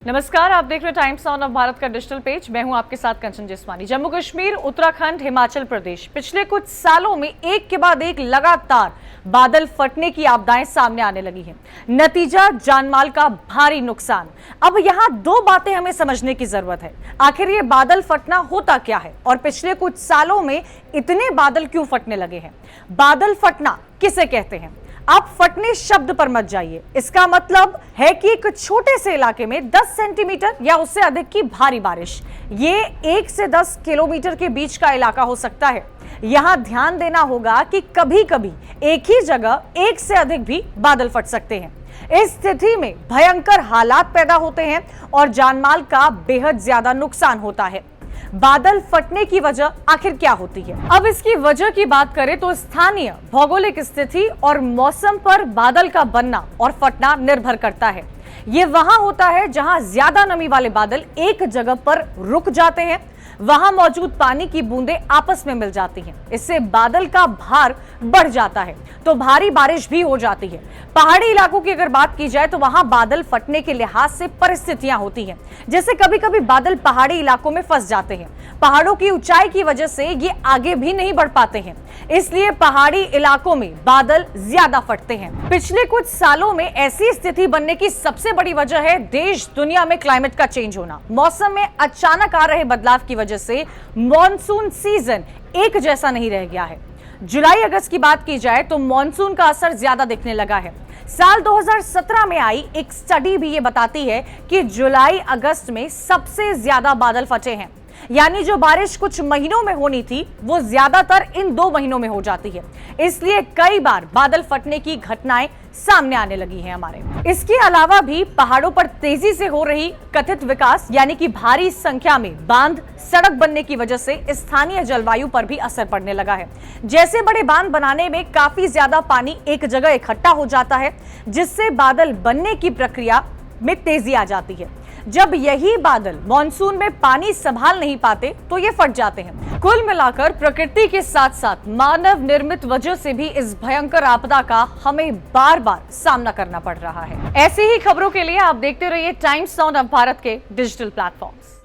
नमस्कार, आप देख रहे हैं टाइम्स ऑन ऑफ भारत का डिजिटल पेज। मैं हूं आपके साथ कंचन जिस्मानी। जम्मू कश्मीर, उत्तराखंड, हिमाचल प्रदेश पिछले कुछ सालों में एक के बाद एक लगातार बादल फटने की आपदाएं सामने आने लगी हैं। नतीजा जानमाल का भारी नुकसान। अब यहां दो बातें हमें समझने की जरूरत है। आखिर ये बादल फटना होता क्या है और पिछले कुछ सालों में इतने बादल क्यों फटने लगे हैं? बादल फटना किसे कहते हैं? आप फटने शब्द पर मत जाइए। इसका मतलब है कि एक छोटे से इलाके में 10 सेंटीमीटर या उससे अधिक की भारी बारिश, ये 1 से 10 किलोमीटर के बीच का इलाका हो सकता है। यहां ध्यान देना होगा कि कभी कभी एक ही जगह एक से अधिक भी बादल फट सकते हैं। इस स्थिति में भयंकर हालात पैदा होते हैं और जानमाल का बेहद ज्यादा नुकसान होता है। बादल फटने की वजह आखिर क्या होती है? अब इसकी वजह की बात करें तो स्थानीय भौगोलिक स्थिति और मौसम पर बादल का बनना और फटना निर्भर करता है। ये वहां होता है जहां ज्यादा नमी वाले बादल एक जगह पर रुक जाते हैं, वहां मौजूद पानी की बूंदें आपस में मिल जाती हैं। इससे बादल का भार बढ़ जाता है तो भारी बारिश भी हो जाती है। पहाड़ी इलाकों की अगर बात की जाए तो वहां बादल फटने के लिहाज से परिस्थितियां होती हैं, जैसे कभी कभी बादल पहाड़ी इलाकों में फंस जाते हैं। पहाड़ों की ऊंचाई की वजह से ये आगे भी नहीं बढ़ पाते हैं, इसलिए पहाड़ी इलाकों में बादल ज्यादा फटते हैं। पिछले कुछ सालों में ऐसी स्थिति बनने की सबसे बड़ी वजह है देश दुनिया में क्लाइमेट का चेंज होना। मौसम में अचानक आ रहे बदलाव की वजह से मॉनसून सीजन एक जैसा नहीं रह गया है। जुलाई अगस्त की बात की जाए तो मॉनसून का असर ज्यादा दिखने लगा है। साल 2017 में आई एक स्टडी भी ये बताती है कि जुलाई अगस्त में सबसे ज्यादा बादल फटे हैं, यानी जो बारिश कुछ महीनों में होनी थी वो ज्यादातर इन 2 महीनों में हो जाती है। इसलिए कई बार बादल फटने की घटनाएं सामने आने लगी हैं हमारे। इसके अलावा भी पहाड़ों पर तेजी से हो रही कथित विकास, यानी कि भारी संख्या में बांध, सड़क बनने की वजह से स्थानीय जलवायु पर भी असर पड़ने लगा है। जैसे बड़े बांध बनाने में काफी ज्यादा पानी एक जगह इकट्ठा हो जाता है, जिससे बादल बनने की प्रक्रिया में तेजी आ जाती है। जब यही बादल मॉनसून में पानी संभाल नहीं पाते तो ये फट जाते हैं। कुल मिलाकर प्रकृति के साथ साथ मानव निर्मित वजह से भी इस भयंकर आपदा का हमें बार बार सामना करना पड़ रहा है। ऐसी ही खबरों के लिए आप देखते रहिए टाइम्स ऑफ भारत के डिजिटल प्लेटफॉर्म्स।